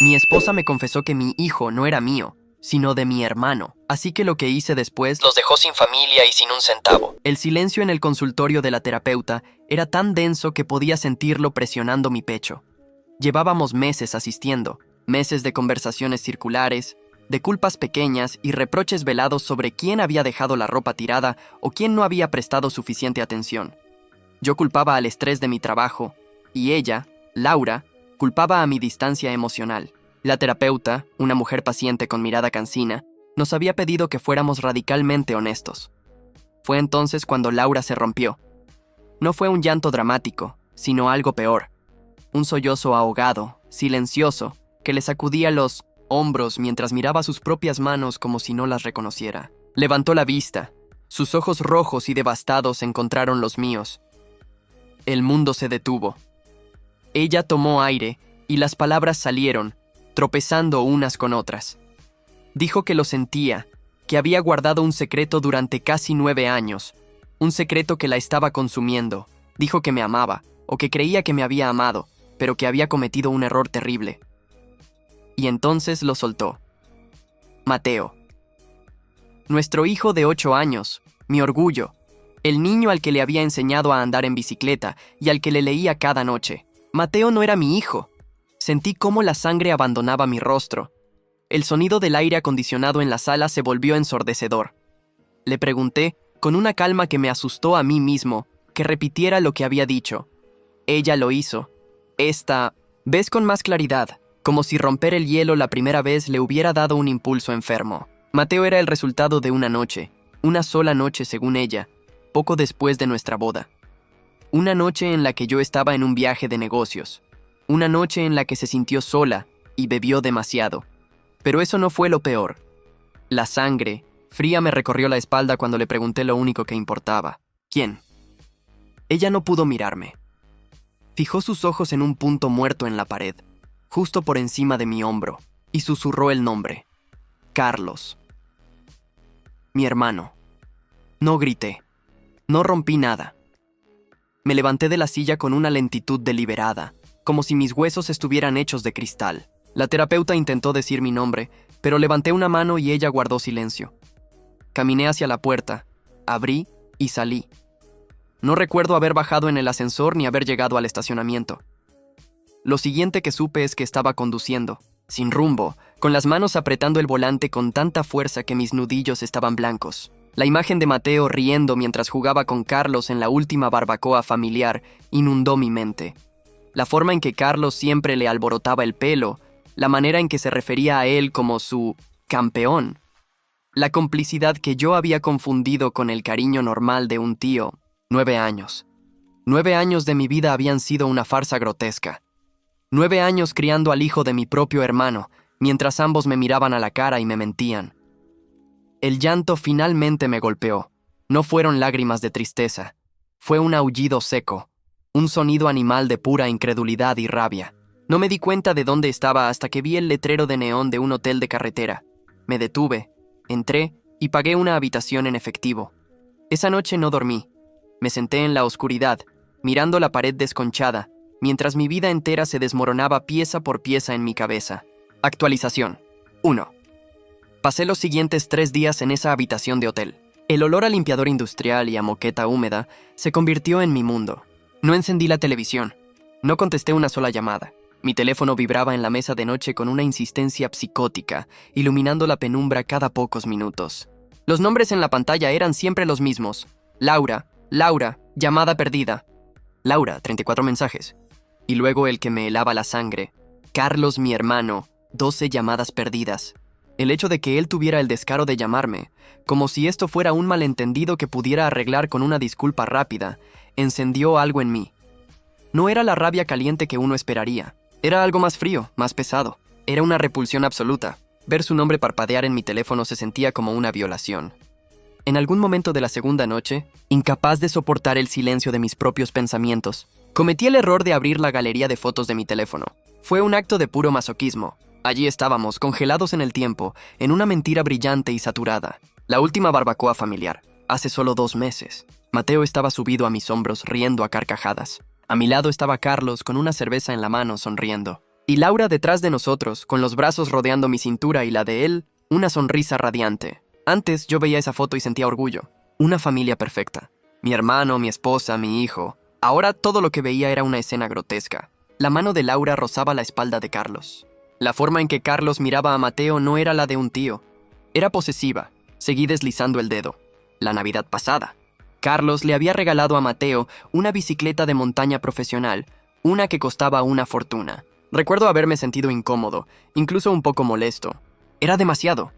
Mi esposa me confesó que mi hijo no era mío, sino de mi hermano, así que lo que hice después los dejó sin familia y sin un centavo. El silencio en el consultorio de la terapeuta era tan denso que podía sentirlo presionando mi pecho. Llevábamos meses asistiendo, meses de conversaciones circulares, de culpas pequeñas y reproches velados sobre quién había dejado la ropa tirada o quién no había prestado suficiente atención. Yo culpaba al estrés de mi trabajo, y ella, Laura, culpaba a mi distancia emocional. La terapeuta, una mujer paciente con mirada cansina, nos había pedido que fuéramos radicalmente honestos. Fue entonces cuando Laura se rompió. No fue un llanto dramático, sino algo peor. Un sollozo ahogado, silencioso, que le sacudía los hombros mientras miraba sus propias manos como si no las reconociera. Levantó la vista. Sus ojos rojos y devastados encontraron los míos. El mundo se detuvo. Ella tomó aire y las palabras salieron, tropezando unas con otras. Dijo que lo sentía, que había guardado un secreto durante casi 9 años, un secreto que la estaba consumiendo. Dijo que me amaba, o que creía que me había amado, pero que había cometido un error terrible. Y entonces lo soltó. Mateo. Nuestro hijo de 8 años, mi orgullo, el niño al que le había enseñado a andar en bicicleta y al que le leía cada noche. Mateo no era mi hijo. Sentí cómo la sangre abandonaba mi rostro. El sonido del aire acondicionado en la sala se volvió ensordecedor. Le pregunté, con una calma que me asustó a mí mismo, que repitiera lo que había dicho. Ella lo hizo. Esta vez con más claridad, como si romper el hielo la primera vez le hubiera dado un impulso enfermo. Mateo era el resultado de una noche, una sola noche según ella, poco después de nuestra boda. Una noche en la que yo estaba en un viaje de negocios. Una noche en la que se sintió sola y bebió demasiado. Pero eso no fue lo peor. La sangre fría me recorrió la espalda cuando le pregunté lo único que importaba. ¿Quién? Ella no pudo mirarme. Fijó sus ojos en un punto muerto en la pared, justo por encima de mi hombro, y susurró el nombre. Carlos. Mi hermano. No grité. No rompí nada. Me levanté de la silla con una lentitud deliberada, como si mis huesos estuvieran hechos de cristal. La terapeuta intentó decir mi nombre, pero levanté una mano y ella guardó silencio. Caminé hacia la puerta, abrí y salí. No recuerdo haber bajado en el ascensor ni haber llegado al estacionamiento. Lo siguiente que supe es que estaba conduciendo, sin rumbo, con las manos apretando el volante con tanta fuerza que mis nudillos estaban blancos. La imagen de Mateo riendo mientras jugaba con Carlos en la última barbacoa familiar inundó mi mente. La forma en que Carlos siempre le alborotaba el pelo, la manera en que se refería a él como su campeón, la complicidad que yo había confundido con el cariño normal de un tío. 9 años. 9 años de mi vida habían sido una farsa grotesca. 9 años criando al hijo de mi propio hermano, mientras ambos me miraban a la cara y me mentían. El llanto finalmente me golpeó. No fueron lágrimas de tristeza. Fue un aullido seco, un sonido animal de pura incredulidad y rabia. No me di cuenta de dónde estaba hasta que vi el letrero de neón de un hotel de carretera. Me detuve, entré y pagué una habitación en efectivo. Esa noche no dormí. Me senté en la oscuridad, mirando la pared desconchada, mientras mi vida entera se desmoronaba pieza por pieza en mi cabeza. Actualización. 1. Pasé los siguientes 3 días en esa habitación de hotel. El olor a limpiador industrial y a moqueta húmeda se convirtió en mi mundo. No encendí la televisión. No contesté una sola llamada. Mi teléfono vibraba en la mesa de noche con una insistencia psicótica, iluminando la penumbra cada pocos minutos. Los nombres en la pantalla eran siempre los mismos. Laura, Laura, llamada perdida. Laura, 34 mensajes. Y luego el que me helaba la sangre. Carlos, mi hermano, 12 llamadas perdidas. El hecho de que él tuviera el descaro de llamarme, como si esto fuera un malentendido que pudiera arreglar con una disculpa rápida, encendió algo en mí. No era la rabia caliente que uno esperaría. Era algo más frío, más pesado. Era una repulsión absoluta. Ver su nombre parpadear en mi teléfono se sentía como una violación. En algún momento de la segunda noche, incapaz de soportar el silencio de mis propios pensamientos, cometí el error de abrir la galería de fotos de mi teléfono. Fue un acto de puro masoquismo. Allí estábamos, congelados en el tiempo, en una mentira brillante y saturada. La última barbacoa familiar, hace solo 2 meses. Mateo estaba subido a mis hombros, riendo a carcajadas. A mi lado estaba Carlos, con una cerveza en la mano, sonriendo. Y Laura detrás de nosotros, con los brazos rodeando mi cintura y la de él, una sonrisa radiante. Antes yo veía esa foto y sentía orgullo. Una familia perfecta. Mi hermano, mi esposa, mi hijo. Ahora todo lo que veía era una escena grotesca. La mano de Laura rozaba la espalda de Carlos. La forma en que Carlos miraba a Mateo no era la de un tío. Era posesiva. Seguí deslizando el dedo. La Navidad pasada. Carlos le había regalado a Mateo una bicicleta de montaña profesional, una que costaba una fortuna. Recuerdo haberme sentido incómodo, incluso un poco molesto. Era demasiado.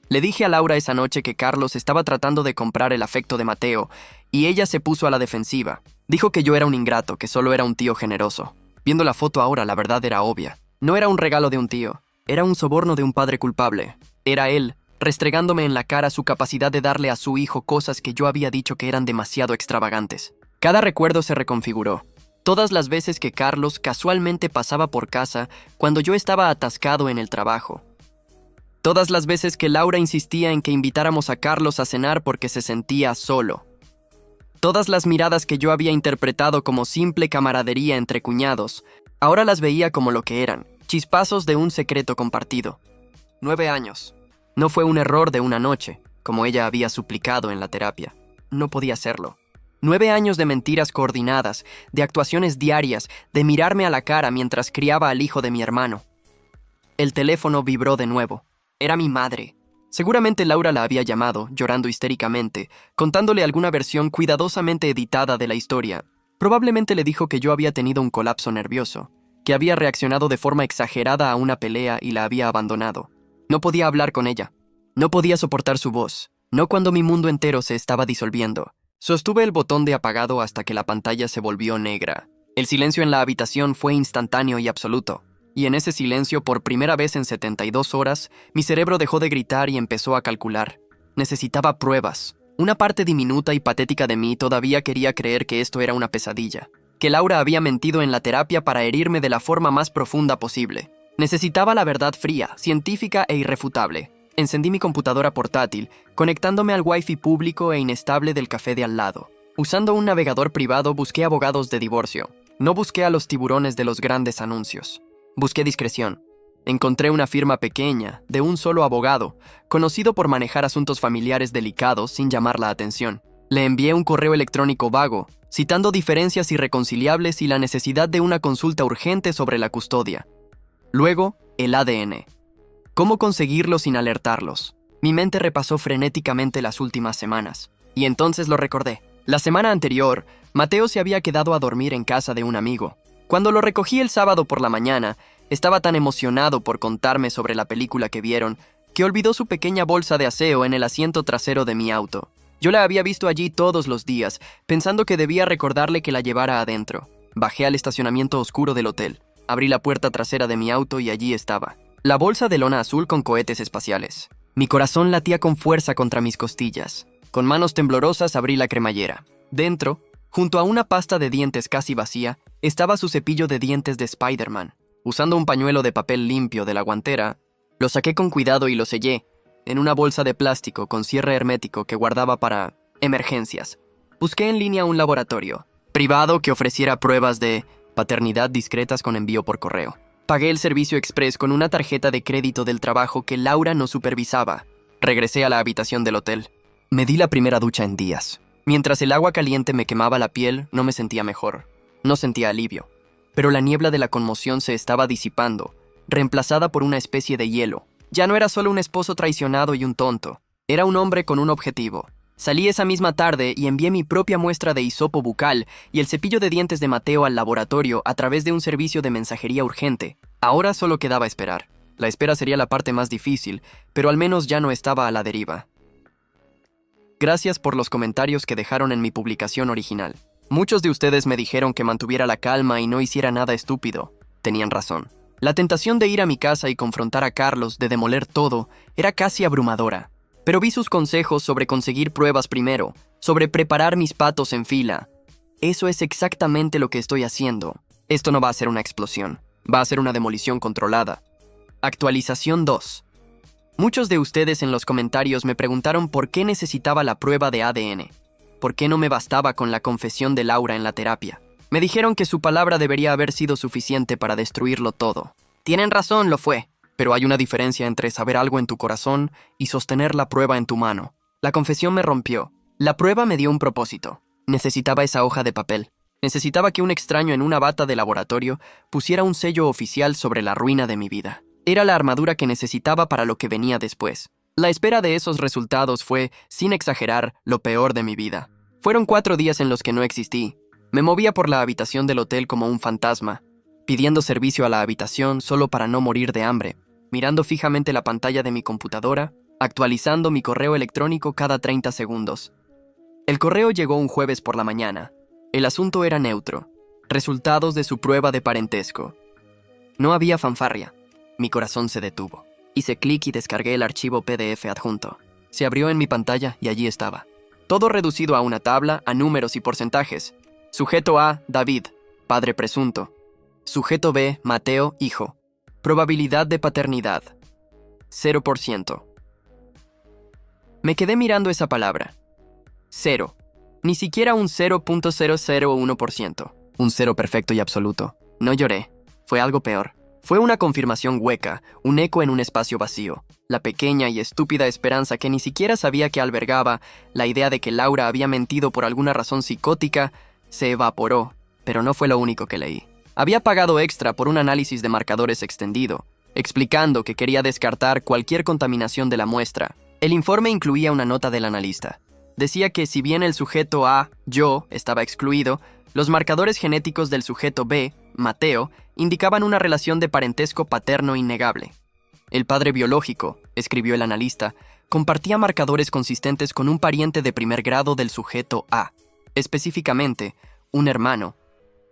Le dije a Laura esa noche que Carlos estaba tratando de comprar el afecto de Mateo, y ella se puso a la defensiva. Dijo que yo era un ingrato, que solo era un tío generoso. Viendo la foto ahora, la verdad era obvia. No era un regalo de un tío, era un soborno de un padre culpable. Era él, restregándome en la cara su capacidad de darle a su hijo cosas que yo había dicho que eran demasiado extravagantes. Cada recuerdo se reconfiguró. Todas las veces que Carlos casualmente pasaba por casa cuando yo estaba atascado en el trabajo. Todas las veces que Laura insistía en que invitáramos a Carlos a cenar porque se sentía solo. Todas las miradas que yo había interpretado como simple camaradería entre cuñados, ahora las veía como lo que eran, chispazos de un secreto compartido. 9 años. No fue un error de una noche, como ella había suplicado en la terapia. No podía serlo. 9 años de mentiras coordinadas, de actuaciones diarias, de mirarme a la cara mientras criaba al hijo de mi hermano. El teléfono vibró de nuevo. Era mi madre. Seguramente Laura la había llamado, llorando histéricamente, contándole alguna versión cuidadosamente editada de la historia. Probablemente le dijo que yo había tenido un colapso nervioso, que había reaccionado de forma exagerada a una pelea y la había abandonado. No podía hablar con ella. No podía soportar su voz, no cuando mi mundo entero se estaba disolviendo. Sostuve el botón de apagado hasta que la pantalla se volvió negra. El silencio en la habitación fue instantáneo y absoluto. Y en ese silencio, por primera vez en 72 horas, mi cerebro dejó de gritar y empezó a calcular. Necesitaba pruebas. Una parte diminuta y patética de mí todavía quería creer que esto era una pesadilla, que Laura había mentido en la terapia para herirme de la forma más profunda posible. Necesitaba la verdad fría, científica e irrefutable. Encendí mi computadora portátil, conectándome al wifi público e inestable del café de al lado. Usando un navegador privado busqué abogados de divorcio. No busqué a los tiburones de los grandes anuncios. Busqué discreción. Encontré una firma pequeña, de un solo abogado, conocido por manejar asuntos familiares delicados sin llamar la atención. Le envié un correo electrónico vago, citando diferencias irreconciliables y la necesidad de una consulta urgente sobre la custodia. Luego, el ADN. ¿Cómo conseguirlo sin alertarlos? Mi mente repasó frenéticamente las últimas semanas. Y entonces lo recordé. La semana anterior, Mateo se había quedado a dormir en casa de un amigo. Cuando lo recogí el sábado por la mañana, estaba tan emocionado por contarme sobre la película que vieron, que olvidó su pequeña bolsa de aseo en el asiento trasero de mi auto. Yo la había visto allí todos los días, pensando que debía recordarle que la llevara adentro. Bajé al estacionamiento oscuro del hotel. Abrí la puerta trasera de mi auto y allí estaba. La bolsa de lona azul con cohetes espaciales. Mi corazón latía con fuerza contra mis costillas. Con manos temblorosas abrí la cremallera. Dentro, junto a una pasta de dientes casi vacía, estaba su cepillo de dientes de Spider-Man. Usando un pañuelo de papel limpio de la guantera, lo saqué con cuidado y lo sellé en una bolsa de plástico con cierre hermético que guardaba para emergencias. Busqué en línea un laboratorio privado que ofreciera pruebas de paternidad discretas con envío por correo. Pagué el servicio express con una tarjeta de crédito del trabajo que Laura no supervisaba. Regresé a la habitación del hotel. Me di la primera ducha en días. Mientras el agua caliente me quemaba la piel, no me sentía mejor. No sentía alivio. Pero la niebla de la conmoción se estaba disipando, reemplazada por una especie de hielo. Ya no era solo un esposo traicionado y un tonto. Era un hombre con un objetivo. Salí esa misma tarde y envié mi propia muestra de hisopo bucal y el cepillo de dientes de Mateo al laboratorio a través de un servicio de mensajería urgente. Ahora solo quedaba esperar. La espera sería la parte más difícil, pero al menos ya no estaba a la deriva. Gracias por los comentarios que dejaron en mi publicación original. Muchos de ustedes me dijeron que mantuviera la calma y no hiciera nada estúpido. Tenían razón. La tentación de ir a mi casa y confrontar a Carlos, de demoler todo, era casi abrumadora. Pero vi sus consejos sobre conseguir pruebas primero, sobre preparar mis patos en fila. Eso es exactamente lo que estoy haciendo. Esto no va a ser una explosión, va a ser una demolición controlada. Actualización 2. Muchos de ustedes en los comentarios me preguntaron por qué necesitaba la prueba de ADN. ¿Por qué no me bastaba con la confesión de Laura en la terapia? Me dijeron que su palabra debería haber sido suficiente para destruirlo todo. Tienen razón, lo fue. Pero hay una diferencia entre saber algo en tu corazón y sostener la prueba en tu mano. La confesión me rompió. La prueba me dio un propósito. Necesitaba esa hoja de papel. Necesitaba que un extraño en una bata de laboratorio pusiera un sello oficial sobre la ruina de mi vida. Era la armadura que necesitaba para lo que venía después. La espera de esos resultados fue, sin exagerar, lo peor de mi vida. Fueron 4 días en los que no existí. Me movía por la habitación del hotel como un fantasma, pidiendo servicio a la habitación solo para no morir de hambre, mirando fijamente la pantalla de mi computadora, actualizando mi correo electrónico cada 30 segundos. El correo llegó un jueves por la mañana. El asunto era neutro. Resultados de su prueba de parentesco. No había fanfarria. Mi corazón se detuvo. Hice clic y descargué el archivo PDF adjunto. Se abrió en mi pantalla y allí estaba. Todo reducido a una tabla, a números y porcentajes. Sujeto A, David, padre presunto. Sujeto B, Mateo, hijo. Probabilidad de paternidad, 0%. Me quedé mirando esa palabra. 0. Ni siquiera un 0.001%. Un cero perfecto y absoluto. No lloré. Fue algo peor. Fue una confirmación hueca, un eco en un espacio vacío. La pequeña y estúpida esperanza que ni siquiera sabía que albergaba, la idea de que Laura había mentido por alguna razón psicótica, se evaporó, pero no fue lo único que leí. Había pagado extra por un análisis de marcadores extendido, explicando que quería descartar cualquier contaminación de la muestra. El informe incluía una nota del analista. Decía que si bien el sujeto A, yo, estaba excluido, los marcadores genéticos del sujeto B, Mateo, indicaban una relación de parentesco paterno innegable. El padre biológico, escribió el analista, compartía marcadores consistentes con un pariente de primer grado del sujeto A. Específicamente, un hermano.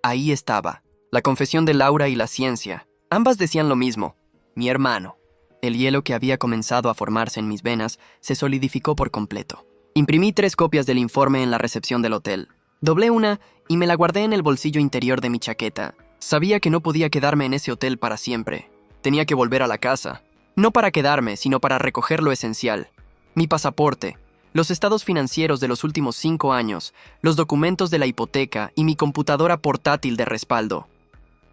Ahí estaba. La confesión de Laura y la ciencia. Ambas decían lo mismo. Mi hermano. El hielo que había comenzado a formarse en mis venas se solidificó por completo. Imprimí 3 copias del informe en la recepción del hotel. Doblé una y me la guardé en el bolsillo interior de mi chaqueta. Sabía que no podía quedarme en ese hotel para siempre. Tenía que volver a la casa. No para quedarme, sino para recoger lo esencial. Mi pasaporte, los estados financieros de los últimos 5 años, los documentos de la hipoteca y mi computadora portátil de respaldo.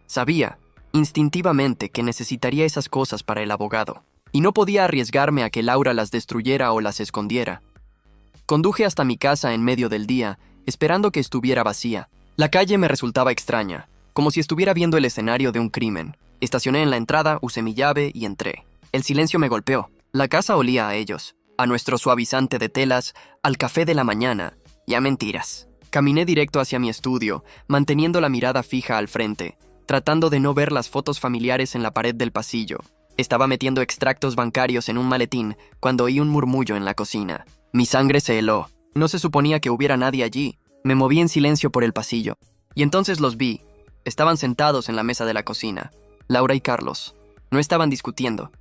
Sabía, instintivamente, que necesitaría esas cosas para el abogado, y no podía arriesgarme a que Laura las destruyera o las escondiera. Conduje hasta mi casa en medio del día, esperando que estuviera vacía. La calle me resultaba extraña, como si estuviera viendo el escenario de un crimen. Estacioné en la entrada, usé mi llave y entré. El silencio me golpeó. La casa olía a ellos, a nuestro suavizante de telas, al café de la mañana y a mentiras. Caminé directo hacia mi estudio, manteniendo la mirada fija al frente, tratando de no ver las fotos familiares en la pared del pasillo. Estaba metiendo extractos bancarios en un maletín cuando oí un murmullo en la cocina. Mi sangre se heló. No se suponía que hubiera nadie allí. Me moví en silencio por el pasillo. Y entonces los vi. Estaban sentados en la mesa de la cocina. Laura y Carlos. No estaban discutiendo.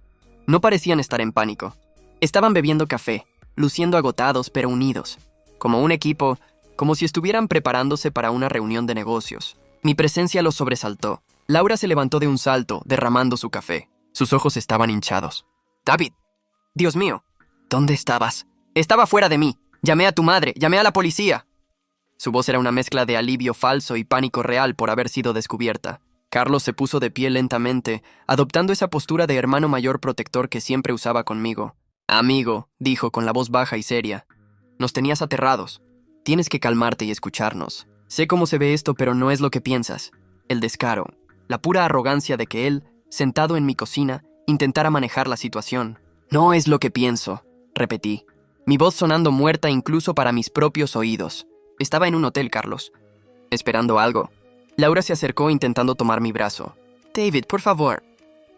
No parecían estar en pánico. Estaban bebiendo café, luciendo agotados pero unidos. Como un equipo, como si estuvieran preparándose para una reunión de negocios. Mi presencia los sobresaltó. Laura se levantó de un salto, derramando su café. Sus ojos estaban hinchados. «David, Dios mío, ¿dónde estabas?» «Estaba fuera de mí. Llamé a tu madre, llamé a la policía». Su voz era una mezcla de alivio falso y pánico real por haber sido descubierta. Carlos se puso de pie lentamente, adoptando esa postura de hermano mayor protector que siempre usaba conmigo. «Amigo», dijo con la voz baja y seria, «nos tenías aterrados. Tienes que calmarte y escucharnos. Sé cómo se ve esto, pero no es lo que piensas. El descaro, la pura arrogancia de que él, sentado en mi cocina, intentara manejar la situación. No es lo que pienso», repetí, mi voz sonando muerta incluso para mis propios oídos. Estaba en un hotel, Carlos, esperando algo. Laura se acercó intentando tomar mi brazo. «David, por favor».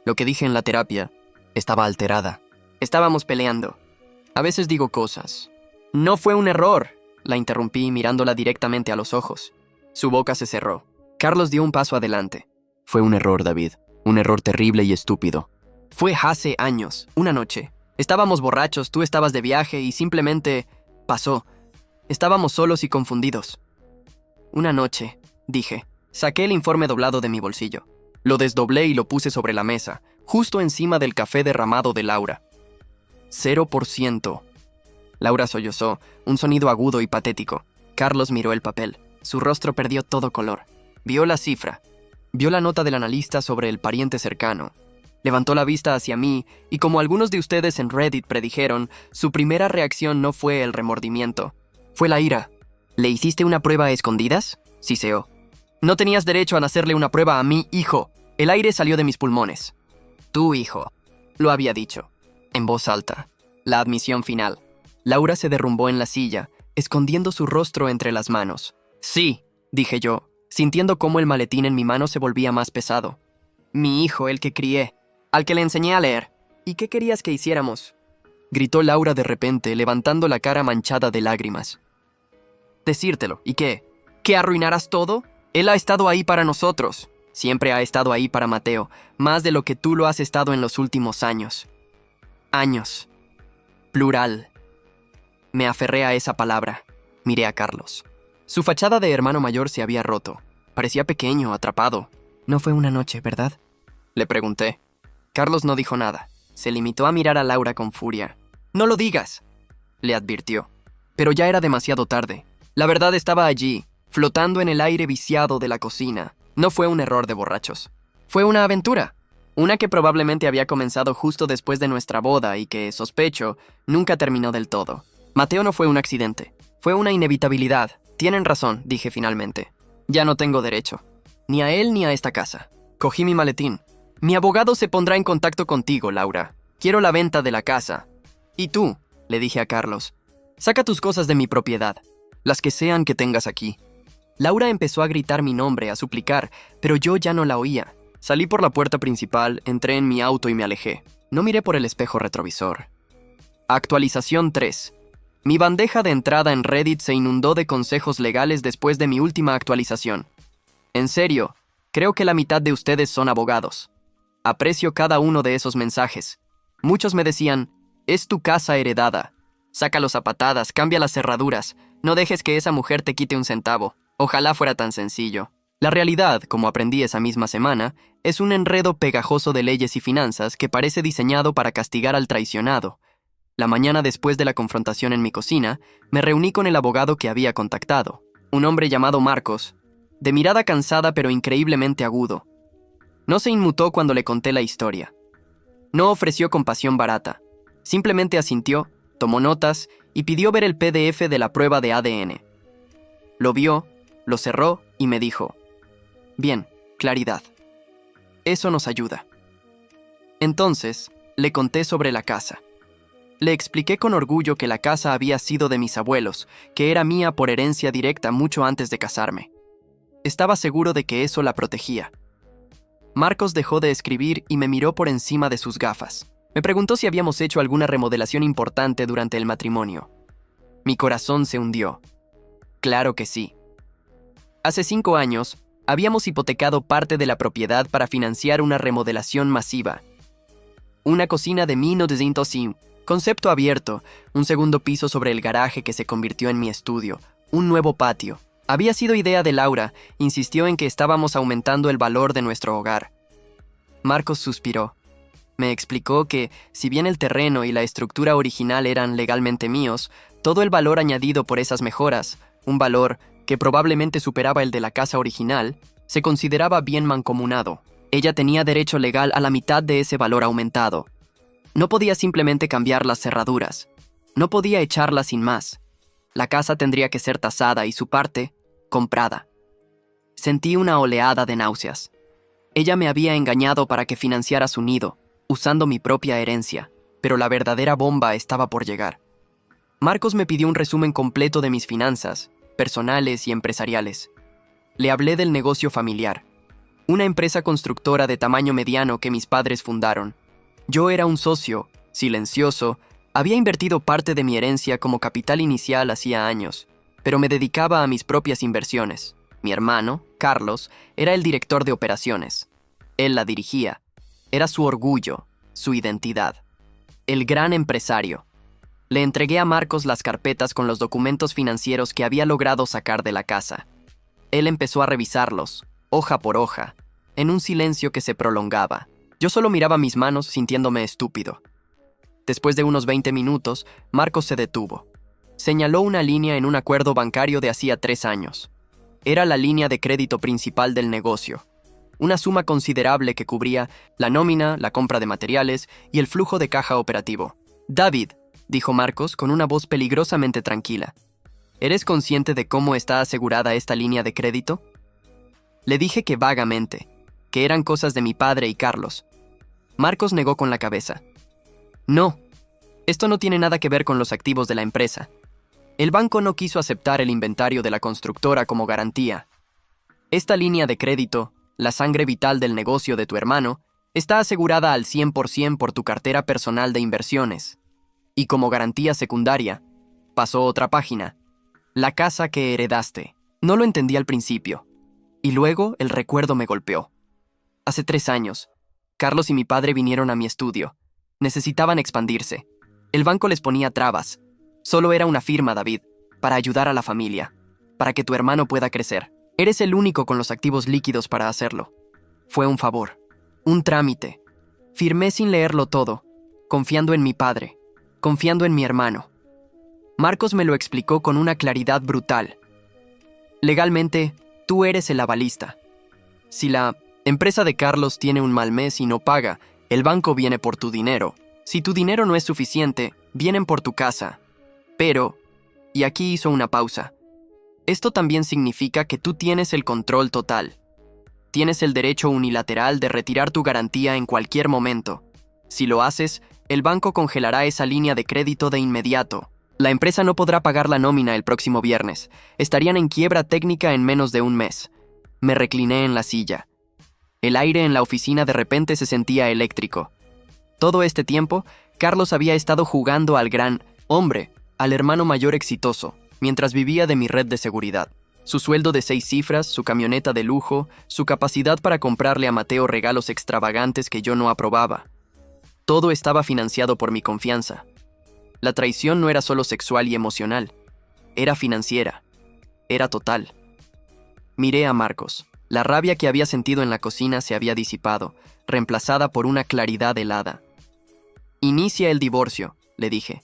Lo que dije en la terapia. Estaba alterada. Estábamos peleando. A veces digo cosas. «No fue un error», la interrumpí mirándola directamente a los ojos. Su boca se cerró. Carlos dio un paso adelante. «Fue un error, David. Un error terrible y estúpido. Fue hace años, una noche. Estábamos borrachos, tú estabas de viaje y simplemente pasó. Estábamos solos y confundidos. Una noche», dije. Saqué el informe doblado de mi bolsillo. Lo desdoblé y lo puse sobre la mesa, justo encima del café derramado de Laura. 0%. Laura sollozó, un sonido agudo y patético. Carlos miró el papel. Su rostro perdió todo color. Vio la cifra. Vio la nota del analista sobre el pariente cercano. Levantó la vista hacia mí y, como algunos de ustedes en Reddit predijeron, su primera reacción no fue el remordimiento, fue la ira. ¿Le hiciste una prueba a escondidas?, siseó. No tenías derecho a hacerle una prueba a mi hijo. El aire salió de mis pulmones. Tu hijo, lo había dicho, en voz alta. La admisión final. Laura se derrumbó en la silla, escondiendo su rostro entre las manos. Sí, dije yo, sintiendo cómo el maletín en mi mano se volvía más pesado. Mi hijo, el que crié, al que le enseñé a leer. ¿Y qué querías que hiciéramos?, gritó Laura de repente, levantando la cara manchada de lágrimas. Decírtelo, ¿y qué? ¿Que arruinarás todo? Él ha estado ahí para nosotros. Siempre ha estado ahí para Mateo, más de lo que tú lo has estado en los últimos años. Años. Plural. Me aferré a esa palabra. Miré a Carlos. Su fachada de hermano mayor se había roto. Parecía pequeño, atrapado. ¿No fue una noche, verdad?, le pregunté. Carlos no dijo nada. Se limitó a mirar a Laura con furia. «No lo digas», le advirtió. Pero ya era demasiado tarde. La verdad estaba allí, flotando en el aire viciado de la cocina. No fue un error de borrachos. Fue una aventura. Una que probablemente había comenzado justo después de nuestra boda y que, sospecho, nunca terminó del todo. Mateo no fue un accidente. Fue una inevitabilidad. Tienen razón, dije finalmente. Ya no tengo derecho. Ni a él ni a esta casa. Cogí mi maletín. Mi abogado se pondrá en contacto contigo, Laura. Quiero la venta de la casa. Y tú, le dije a Carlos, saca tus cosas de mi propiedad, las que sean que tengas aquí. Laura empezó a gritar mi nombre, a suplicar, pero yo ya no la oía. Salí por la puerta principal, entré en mi auto y me alejé. No miré por el espejo retrovisor. Actualización 3. Mi bandeja de entrada en Reddit se inundó de consejos legales después de mi última actualización. En serio, creo que la mitad de ustedes son abogados. Aprecio cada uno de esos mensajes. Muchos me decían, es tu casa heredada. Sácalos a patadas, cambia las cerraduras. No dejes que esa mujer te quite un centavo. Ojalá fuera tan sencillo. La realidad, como aprendí esa misma semana, es un enredo pegajoso de leyes y finanzas que parece diseñado para castigar al traicionado. La mañana después de la confrontación en mi cocina, me reuní con el abogado que había contactado, un hombre llamado Marcos, de mirada cansada pero increíblemente agudo. No se inmutó cuando le conté la historia. No ofreció compasión barata. Simplemente asintió, tomó notas y pidió ver el PDF de la prueba de ADN. Lo vio, lo cerró y me dijo, «Bien, claridad. Eso nos ayuda». Entonces, le conté sobre la casa. Le expliqué con orgullo que la casa había sido de mis abuelos, que era mía por herencia directa mucho antes de casarme. Estaba seguro de que eso la protegía. Marcos dejó de escribir y me miró por encima de sus gafas. Me preguntó si habíamos hecho alguna remodelación importante durante el matrimonio. Mi corazón se hundió. Claro que sí. Hace 5 años, habíamos hipotecado parte de la propiedad para financiar una remodelación masiva. Una cocina de 1905, concepto abierto, un segundo piso sobre el garaje que se convirtió en mi estudio, un nuevo patio. Había sido idea de Laura, insistió en que estábamos aumentando el valor de nuestro hogar. Marcos suspiró. Me explicó que, si bien el terreno y la estructura original eran legalmente míos, todo el valor añadido por esas mejoras, un valor que probablemente superaba el de la casa original, se consideraba bien mancomunado. Ella tenía derecho legal a la mitad de ese valor aumentado. No podía simplemente cambiar las cerraduras. No podía echarlas sin más. La casa tendría que ser tasada y su parte, comprada. Sentí una oleada de náuseas. Ella me había engañado para que financiara su nido, usando mi propia herencia, pero la verdadera bomba estaba por llegar. Marcos me pidió un resumen completo de mis finanzas, personales y empresariales. Le hablé del negocio familiar, una empresa constructora de tamaño mediano que mis padres fundaron. Yo era un socio, silencioso, había invertido parte de mi herencia como capital inicial hacía años, pero me dedicaba a mis propias inversiones. Mi hermano, Carlos, era el director de operaciones. Él la dirigía. Era su orgullo, su identidad. El gran empresario. Le entregué a Marcos las carpetas con los documentos financieros que había logrado sacar de la casa. Él empezó a revisarlos, hoja por hoja, en un silencio que se prolongaba. Yo solo miraba mis manos sintiéndome estúpido. Después de unos 20 minutos, Marcos se detuvo. Señaló una línea en un acuerdo bancario de hacía 3 años. Era la línea de crédito principal del negocio. una suma considerable que cubría la nómina, la compra de materiales y el flujo de caja operativo. «David», dijo Marcos con una voz peligrosamente tranquila, «¿eres consciente de cómo está asegurada esta línea de crédito?» Le dije que vagamente, que eran cosas de mi padre y Carlos. Marcos negó con la cabeza. «No, esto no tiene nada que ver con los activos de la empresa. El banco no quiso aceptar el inventario de la constructora como garantía. Esta línea de crédito, la sangre vital del negocio de tu hermano, está asegurada al 100% por tu cartera personal de inversiones. Y como garantía secundaria, pasó otra página, la casa que heredaste». No lo entendí al principio, y luego el recuerdo me golpeó. Hace 3 años, Carlos y mi padre vinieron a mi estudio. Necesitaban expandirse. El banco les ponía trabas. Solo era una firma, David, para ayudar a la familia, para que tu hermano pueda crecer. Eres el único con los activos líquidos para hacerlo. Fue un favor, un trámite. Firmé sin leerlo todo, confiando en mi padre, confiando en mi hermano. Marcos me lo explicó con una claridad brutal. Legalmente, tú eres el avalista. Si la empresa de Carlos tiene un mal mes y no paga, el banco viene por tu dinero. Si tu dinero no es suficiente, vienen por tu casa. Pero, y aquí hizo una pausa, esto también significa que tú tienes el control total. Tienes el derecho unilateral de retirar tu garantía en cualquier momento. Si lo haces, el banco congelará esa línea de crédito de inmediato. La empresa no podrá pagar la nómina el próximo viernes. Estarían en quiebra técnica en menos de un mes. Me recliné en la silla. El aire en la oficina de repente se sentía eléctrico. Todo este tiempo, Carlos había estado jugando al gran hombre, al hermano mayor exitoso, mientras vivía de mi red de seguridad. Su sueldo de 6 cifras, su camioneta de lujo, su capacidad para comprarle a Mateo regalos extravagantes que yo no aprobaba. Todo estaba financiado por mi confianza. La traición no era solo sexual y emocional, era financiera, era total. Miré a Marcos. La rabia que había sentido en la cocina se había disipado, reemplazada por una claridad helada. «Inicia el divorcio», le dije.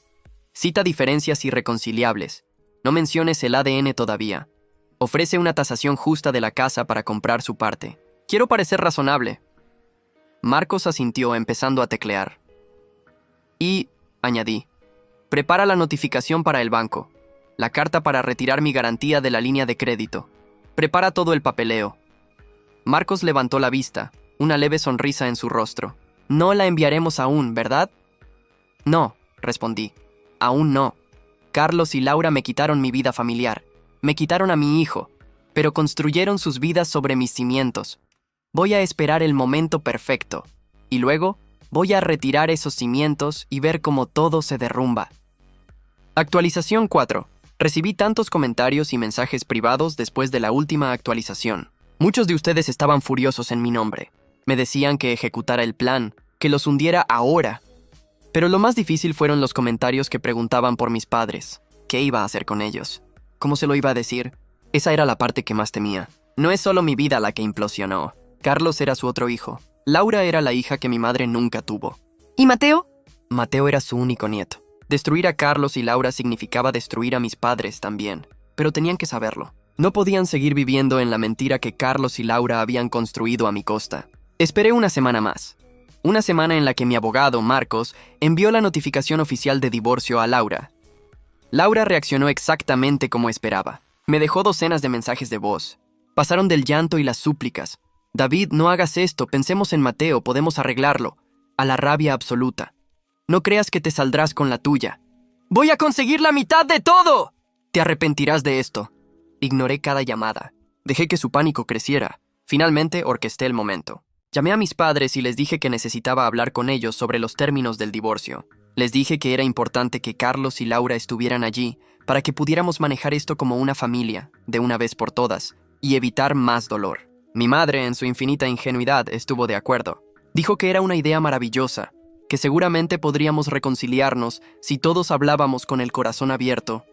«Cita diferencias irreconciliables. No menciones el ADN todavía. Ofrece una tasación justa de la casa para comprar su parte. Quiero parecer razonable». Marcos asintió empezando a teclear. «Y», añadí, «prepara la notificación para el banco, la carta para retirar mi garantía de la línea de crédito. Prepara todo el papeleo». Marcos levantó la vista, una leve sonrisa en su rostro. «No la enviaremos aún, ¿verdad?» «No», respondí. «Aún no. Carlos y Laura me quitaron mi vida familiar. Me quitaron a mi hijo, pero construyeron sus vidas sobre mis cimientos. Voy a esperar el momento perfecto, y luego voy a retirar esos cimientos y ver cómo todo se derrumba». Actualización 4. Recibí tantos comentarios y mensajes privados después de la última actualización. Muchos de ustedes estaban furiosos en mi nombre. Me decían que ejecutara el plan, que los hundiera ahora. Pero lo más difícil fueron los comentarios que preguntaban por mis padres. ¿Qué iba a hacer con ellos? ¿Cómo se lo iba a decir? Esa era la parte que más temía. No es solo mi vida la que implosionó. Carlos era su otro hijo. Laura era la hija que mi madre nunca tuvo. ¿Y Mateo? Mateo era su único nieto. Destruir a Carlos y Laura significaba destruir a mis padres también, pero tenían que saberlo. No podían seguir viviendo en la mentira que Carlos y Laura habían construido a mi costa. Esperé una semana más. Una semana en la que mi abogado, Marcos, envió la notificación oficial de divorcio a Laura. Laura reaccionó exactamente como esperaba. Me dejó docenas de mensajes de voz. Pasaron del llanto y las súplicas. «David, no hagas esto, pensemos en Mateo, podemos arreglarlo», a la rabia absoluta. «No creas que te saldrás con la tuya. ¡Voy a conseguir la mitad de todo! Te arrepentirás de esto». Ignoré cada llamada. Dejé que su pánico creciera. Finalmente orquesté el momento. Llamé a mis padres y les dije que necesitaba hablar con ellos sobre los términos del divorcio. Les dije que era importante que Carlos y Laura estuvieran allí para que pudiéramos manejar esto como una familia, de una vez por todas, y evitar más dolor. Mi madre, en su infinita ingenuidad, estuvo de acuerdo. Dijo que era una idea maravillosa, que seguramente podríamos reconciliarnos si todos hablábamos con el corazón abierto.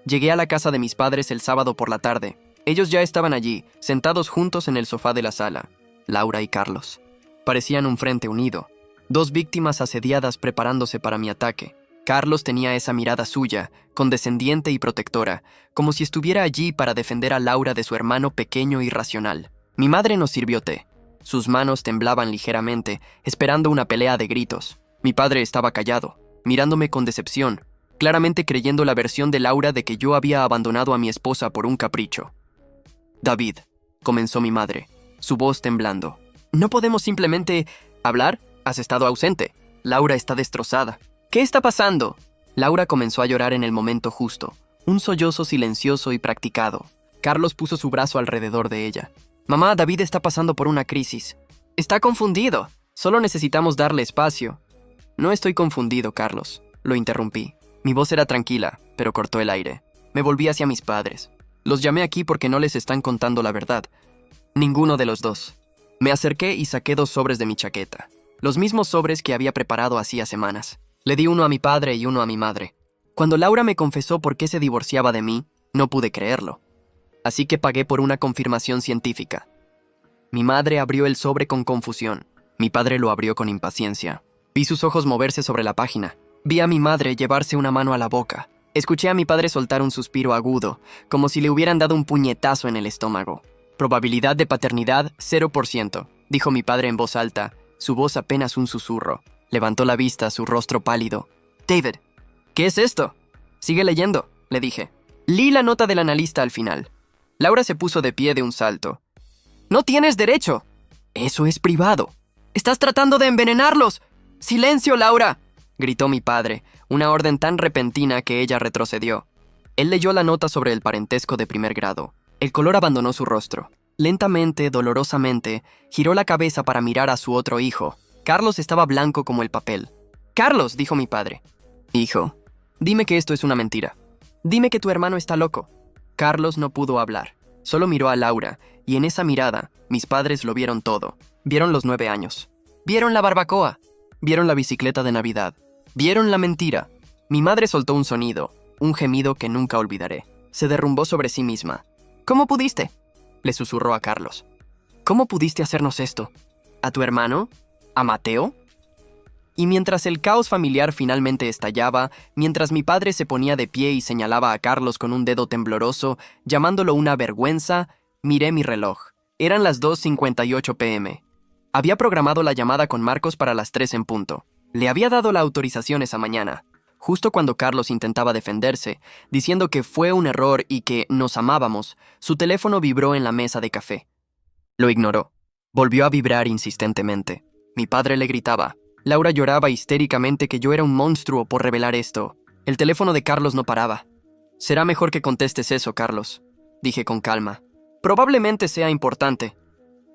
Llegué a la casa de mis padres el sábado por la tarde. Ellos ya estaban allí, sentados juntos en el sofá de la sala, Laura y Carlos. Parecían un frente unido, 2 víctimas asediadas preparándose para mi ataque. Carlos tenía esa mirada suya, condescendiente y protectora, como si estuviera allí para defender a Laura de su hermano pequeño y racional. Mi madre nos sirvió té. Sus manos temblaban ligeramente, esperando una pelea de gritos. Mi padre estaba callado, mirándome con decepción, claramente creyendo la versión de Laura de que yo había abandonado a mi esposa por un capricho. «David», comenzó mi madre, su voz temblando. «¿No podemos simplemente hablar? Has estado ausente. Laura está destrozada. ¿Qué está pasando?» Laura comenzó a llorar en el momento justo, un sollozo silencioso y practicado. Carlos puso su brazo alrededor de ella. «Mamá, David está pasando por una crisis. Está confundido. Solo necesitamos darle espacio». «No estoy confundido, Carlos», lo interrumpí. Mi voz era tranquila, pero cortó el aire. Me volví hacia mis padres. Los llamé aquí porque no les están contando la verdad. Ninguno de los dos. Me acerqué y saqué 2 sobres de mi chaqueta. Los mismos sobres que había preparado hacía semanas. Le di uno a mi padre y uno a mi madre. Cuando Laura me confesó por qué se divorciaba de mí, no pude creerlo. Así que pagué por una confirmación científica. Mi madre abrió el sobre con confusión. Mi padre lo abrió con impaciencia. Vi sus ojos moverse sobre la página. Vi a mi madre llevarse una mano a la boca. Escuché a mi padre soltar un suspiro agudo, como si le hubieran dado un puñetazo en el estómago. «Probabilidad de paternidad, 0%, dijo mi padre en voz alta, su voz apenas un susurro. Levantó la vista, su rostro pálido. «David, ¿qué es esto?» «Sigue leyendo», le dije. Leí la nota del analista al final. Laura se puso de pie de un salto. «¡No tienes derecho! Eso es privado. ¡Estás tratando de envenenarlos! ¡Silencio, Laura!», gritó mi padre, una orden tan repentina que ella retrocedió. Él leyó la nota sobre el parentesco de primer grado. El color abandonó su rostro. Lentamente, dolorosamente, giró la cabeza para mirar a su otro hijo. Carlos estaba blanco como el papel. «Carlos», dijo mi padre. «Hijo, dime que esto es una mentira. Dime que tu hermano está loco». Carlos no pudo hablar. Solo miró a Laura, y en esa mirada, mis padres lo vieron todo. Vieron los 9 años. Vieron la barbacoa. Vieron la bicicleta de Navidad. Vieron la mentira. Mi madre soltó un sonido, un gemido que nunca olvidaré. Se derrumbó sobre sí misma. «¿Cómo pudiste?», le susurró a Carlos. «¿Cómo pudiste hacernos esto? ¿A tu hermano? ¿A Mateo?». Y mientras el caos familiar finalmente estallaba, mientras mi padre se ponía de pie y señalaba a Carlos con un dedo tembloroso, llamándolo una vergüenza, miré mi reloj. Eran las 2:58 p.m. Había programado la llamada con Marcos para las 3 en punto. Le había dado la autorización esa mañana, justo cuando Carlos intentaba defenderse, diciendo que fue un error y que nos amábamos. Su teléfono vibró en la mesa de café. Lo ignoró. Volvió a vibrar insistentemente. Mi padre le gritaba. Laura lloraba histéricamente que yo era un monstruo por revelar esto. El teléfono de Carlos no paraba. «Será mejor que contestes eso, Carlos», dije con calma. «Probablemente sea importante».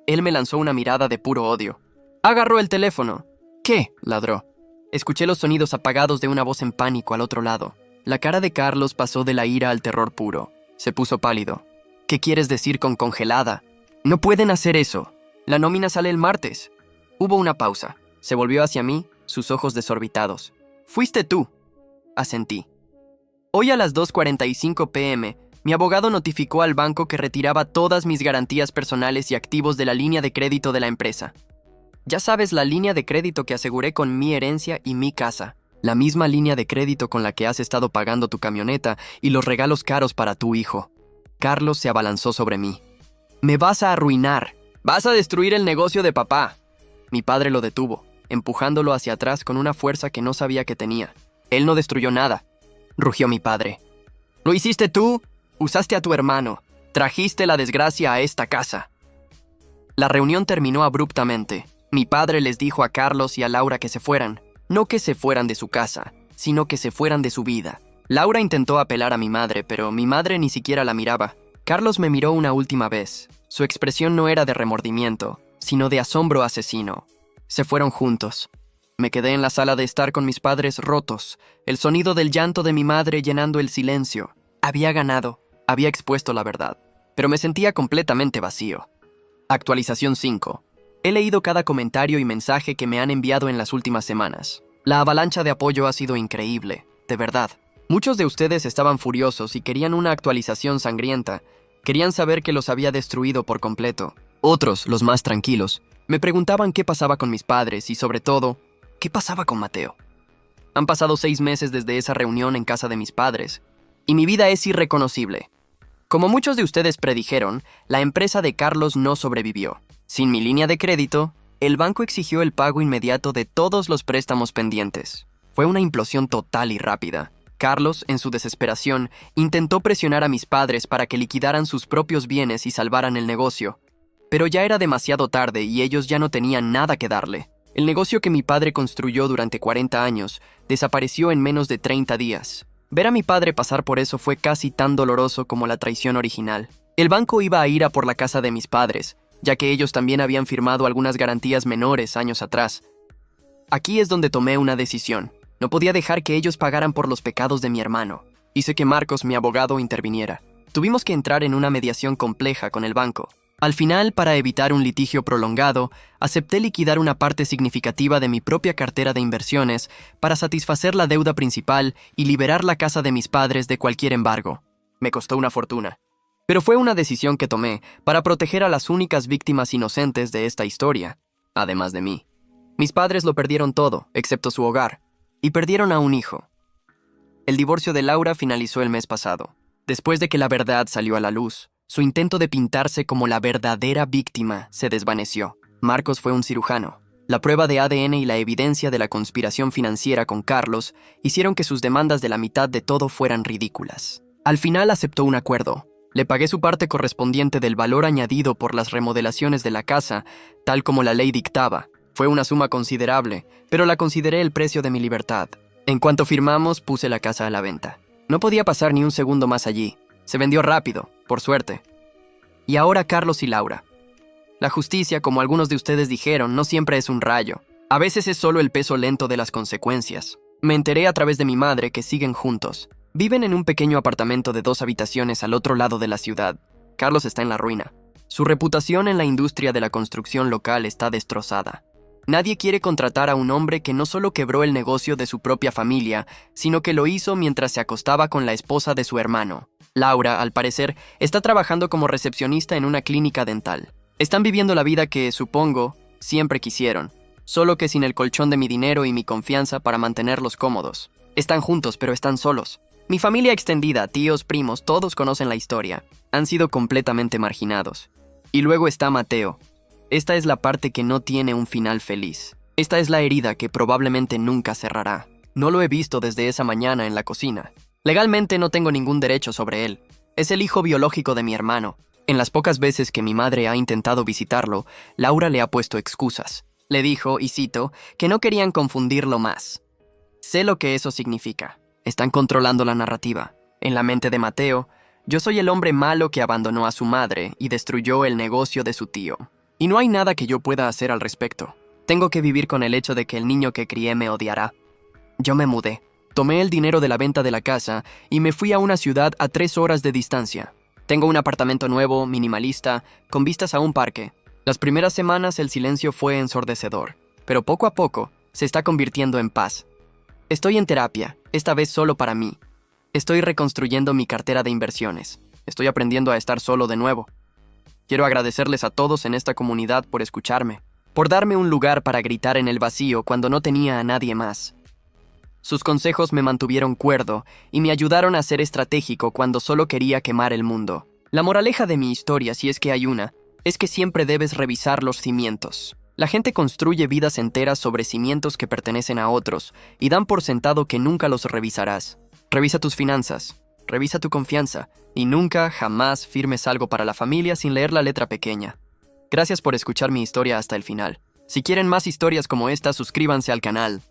Él me lanzó una mirada de puro odio. Agarró el teléfono. «¿Qué?», ladró. Escuché los sonidos apagados de una voz en pánico al otro lado. La cara de Carlos pasó de la ira al terror puro. Se puso pálido. «¿Qué quieres decir con congelada? No pueden hacer eso. La nómina sale el martes». Hubo una pausa. Se volvió hacia mí, sus ojos desorbitados. «Fuiste tú», asentí. Hoy a las 2:45 p.m., mi abogado notificó al banco que retiraba todas mis garantías personales y activos de la línea de crédito de la empresa. Ya sabes, la línea de crédito que aseguré con mi herencia y mi casa. La misma línea de crédito con la que has estado pagando tu camioneta y los regalos caros para tu hijo. Carlos se abalanzó sobre mí. «Me vas a arruinar. Vas a destruir el negocio de papá». Mi padre lo detuvo, empujándolo hacia atrás con una fuerza que no sabía que tenía. «Él no destruyó nada», rugió mi padre. «Lo hiciste tú. Usaste a tu hermano. Trajiste la desgracia a esta casa». La reunión terminó abruptamente. Mi padre les dijo a Carlos y a Laura que se fueran. No que se fueran de su casa, sino que se fueran de su vida. Laura intentó apelar a mi madre, pero mi madre ni siquiera la miraba. Carlos me miró una última vez. Su expresión no era de remordimiento, sino de asombro asesino. Se fueron juntos. Me quedé en la sala de estar con mis padres rotos, el sonido del llanto de mi madre llenando el silencio. Había ganado, había expuesto la verdad, pero me sentía completamente vacío. Actualización 5. He leído cada comentario y mensaje que me han enviado en las últimas semanas. La avalancha de apoyo ha sido increíble, de verdad. Muchos de ustedes estaban furiosos y querían una actualización sangrienta. Querían saber que los había destruido por completo. Otros, los más tranquilos, me preguntaban qué pasaba con mis padres y, sobre todo, qué pasaba con Mateo. Han pasado 6 meses desde esa reunión en casa de mis padres, y mi vida es irreconocible. Como muchos de ustedes predijeron, la empresa de Carlos no sobrevivió. Sin mi línea de crédito, el banco exigió el pago inmediato de todos los préstamos pendientes. Fue una implosión total y rápida. Carlos, en su desesperación, intentó presionar a mis padres para que liquidaran sus propios bienes y salvaran el negocio. Pero ya era demasiado tarde y ellos ya no tenían nada que darle. El negocio que mi padre construyó durante 40 años desapareció en menos de 30 días. Ver a mi padre pasar por eso fue casi tan doloroso como la traición original. El banco iba a ir a por la casa de mis padres, ya que ellos también habían firmado algunas garantías menores años atrás. Aquí es donde tomé una decisión. No podía dejar que ellos pagaran por los pecados de mi hermano. Hice que Marcos, mi abogado, interviniera. Tuvimos que entrar en una mediación compleja con el banco. Al final, para evitar un litigio prolongado, acepté liquidar una parte significativa de mi propia cartera de inversiones para satisfacer la deuda principal y liberar la casa de mis padres de cualquier embargo. Me costó una fortuna. Pero fue una decisión que tomé para proteger a las únicas víctimas inocentes de esta historia, además de mí. Mis padres lo perdieron todo, excepto su hogar, y perdieron a un hijo. El divorcio de Laura finalizó el mes pasado. Después de que la verdad salió a la luz, su intento de pintarse como la verdadera víctima se desvaneció. Marcos fue un cirujano. La prueba de ADN y la evidencia de la conspiración financiera con Carlos hicieron que sus demandas de la mitad de todo fueran ridículas. Al final aceptó un acuerdo. Le pagué su parte correspondiente del valor añadido por las remodelaciones de la casa, tal como la ley dictaba. Fue una suma considerable, pero la consideré el precio de mi libertad. En cuanto firmamos, puse la casa a la venta. No podía pasar ni un segundo más allí. Se vendió rápido, por suerte. Y ahora Carlos y Laura. La justicia, como algunos de ustedes dijeron, no siempre es un rayo. A veces es solo el peso lento de las consecuencias. Me enteré a través de mi madre que siguen juntos. Viven en un pequeño apartamento de 2 habitaciones al otro lado de la ciudad. Carlos está en la ruina. Su reputación en la industria de la construcción local está destrozada. Nadie quiere contratar a un hombre que no solo quebró el negocio de su propia familia, sino que lo hizo mientras se acostaba con la esposa de su hermano. Laura, al parecer, está trabajando como recepcionista en una clínica dental. Están viviendo la vida que, supongo, siempre quisieron, solo que sin el colchón de mi dinero y mi confianza para mantenerlos cómodos. Están juntos, pero están solos. Mi familia extendida, tíos, primos, todos conocen la historia. Han sido completamente marginados. Y luego está Mateo. Esta es la parte que no tiene un final feliz. Esta es la herida que probablemente nunca cerrará. No lo he visto desde esa mañana en la cocina. Legalmente no tengo ningún derecho sobre él. Es el hijo biológico de mi hermano. En las pocas veces que mi madre ha intentado visitarlo, Laura le ha puesto excusas. Le dijo, y cito, que no querían confundirlo más. Sé lo que eso significa. Están controlando la narrativa. En la mente de Mateo, yo soy el hombre malo que abandonó a su madre y destruyó el negocio de su tío. Y no hay nada que yo pueda hacer al respecto. Tengo que vivir con el hecho de que el niño que crié me odiará. Yo me mudé. Tomé el dinero de la venta de la casa y me fui a una ciudad a 3 horas de distancia. Tengo un apartamento nuevo, minimalista, con vistas a un parque. Las primeras semanas el silencio fue ensordecedor, pero poco a poco se está convirtiendo en paz. Estoy en terapia, esta vez solo para mí. Estoy reconstruyendo mi cartera de inversiones. Estoy aprendiendo a estar solo de nuevo. Quiero agradecerles a todos en esta comunidad por escucharme, por darme un lugar para gritar en el vacío cuando no tenía a nadie más. Sus consejos me mantuvieron cuerdo y me ayudaron a ser estratégico cuando solo quería quemar el mundo. La moraleja de mi historia, si es que hay una, es que siempre debes revisar los cimientos. La gente construye vidas enteras sobre cimientos que pertenecen a otros y dan por sentado que nunca los revisarás. Revisa tus finanzas, revisa tu confianza y nunca, jamás firmes algo para la familia sin leer la letra pequeña. Gracias por escuchar mi historia hasta el final. Si quieren más historias como esta, suscríbanse al canal.